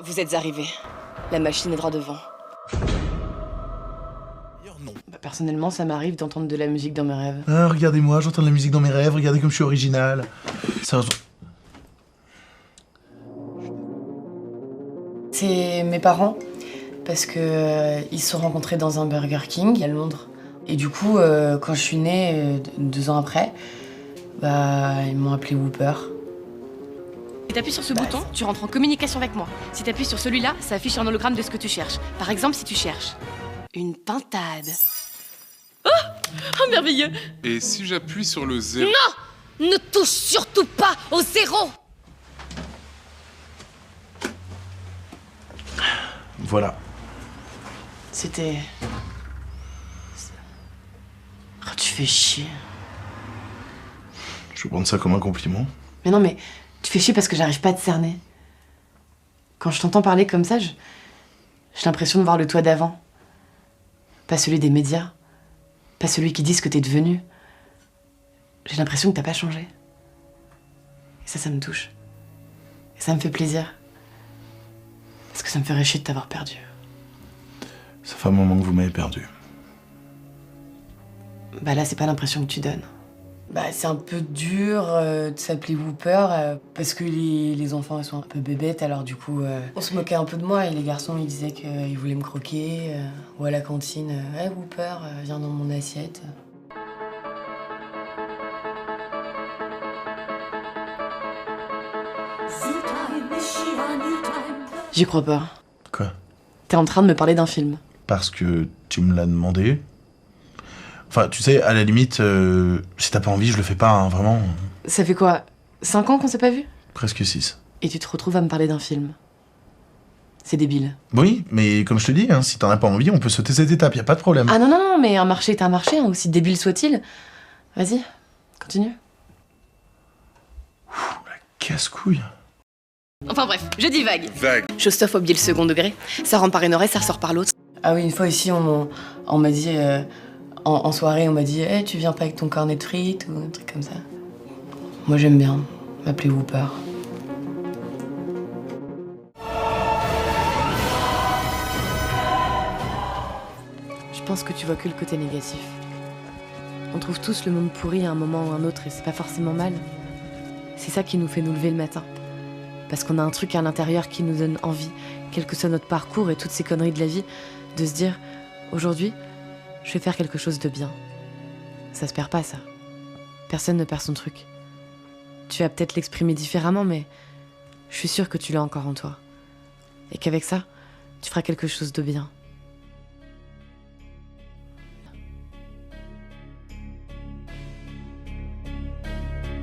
Vous êtes arrivés. La machine est droit devant. Non. Bah, personnellement, ça m'arrive d'entendre de la musique dans mes rêves. Ah, regardez-moi, j'entends de la musique dans mes rêves, regardez comme je suis original. Sérieusement. C'est mes parents, parce que ils se sont rencontrés dans un Burger King à Londres. Et du coup, quand je suis née, 2 ans après, bah, ils m'ont appelé Whooper. Si t'appuies sur ce bouton, tu rentres en communication avec moi. Si t'appuies sur celui-là, ça affiche un hologramme de ce que tu cherches. Par exemple, si tu cherches une pintade. Oh, merveilleux! Et si j'appuie sur le 0... Non! Ne touche surtout pas au 0! Voilà. C'était... Oh, tu fais chier. Je vais prendre ça comme un compliment. Mais non, mais tu fais chier parce que j'arrive pas à te cerner. Quand je t'entends parler comme ça, j'ai l'impression de voir le toi d'avant. Pas celui des médias. Pas celui qui dit ce que t'es devenu. J'ai l'impression que t'as pas changé. Et ça me touche. Et ça me fait plaisir. Parce que ça me ferait chier de t'avoir perdu. Ça fait un moment que vous m'avez perdu. Bah là, c'est pas l'impression que tu donnes. Bah, c'est un peu dur de s'appeler Whooper parce que les enfants ils sont un peu bébêtes, alors du coup on se moquait un peu de moi et les garçons ils disaient qu'ils voulaient me croquer ou à la cantine hey, Whooper, viens dans mon assiette. J'y crois pas. Quoi? T'es en train de me parler d'un film. Parce que tu me l'as demandé. Enfin, tu sais, à la limite, si t'as pas envie, je le fais pas, hein, vraiment. Ça fait quoi, 5 ans qu'on s'est pas vu? Presque 6. Et tu te retrouves à me parler d'un film. C'est débile. Oui, mais comme je te dis, hein, si t'en as pas envie, on peut sauter cette étape, y a pas de problème. Ah non, non, non, mais un marché est un marché, hein, aussi débile soit-il. Vas-y, continue. La casse-couille. Enfin bref, je divague. Vague. Chose-sauf oublier le second degré. Ça rentre par une oreille, ça ressort par l'autre. Ah oui, une fois ici, on m'a dit, en soirée, on m'a dit hey, tu viens pas avec ton cornet de frites ou un truc comme ça. Moi j'aime bien m'appeler Whooper. Je pense que tu vois que le côté négatif. On trouve tous le monde pourri à un moment ou un autre et c'est pas forcément mal. C'est ça qui nous fait nous lever le matin. Parce qu'on a un truc à l'intérieur qui nous donne envie, quel que soit notre parcours et toutes ces conneries de la vie, de se dire aujourd'hui, je vais faire quelque chose de bien. Ça se perd pas, ça. Personne ne perd son truc. Tu vas peut-être l'exprimer différemment, mais je suis sûre que tu l'as encore en toi. Et qu'avec ça, tu feras quelque chose de bien.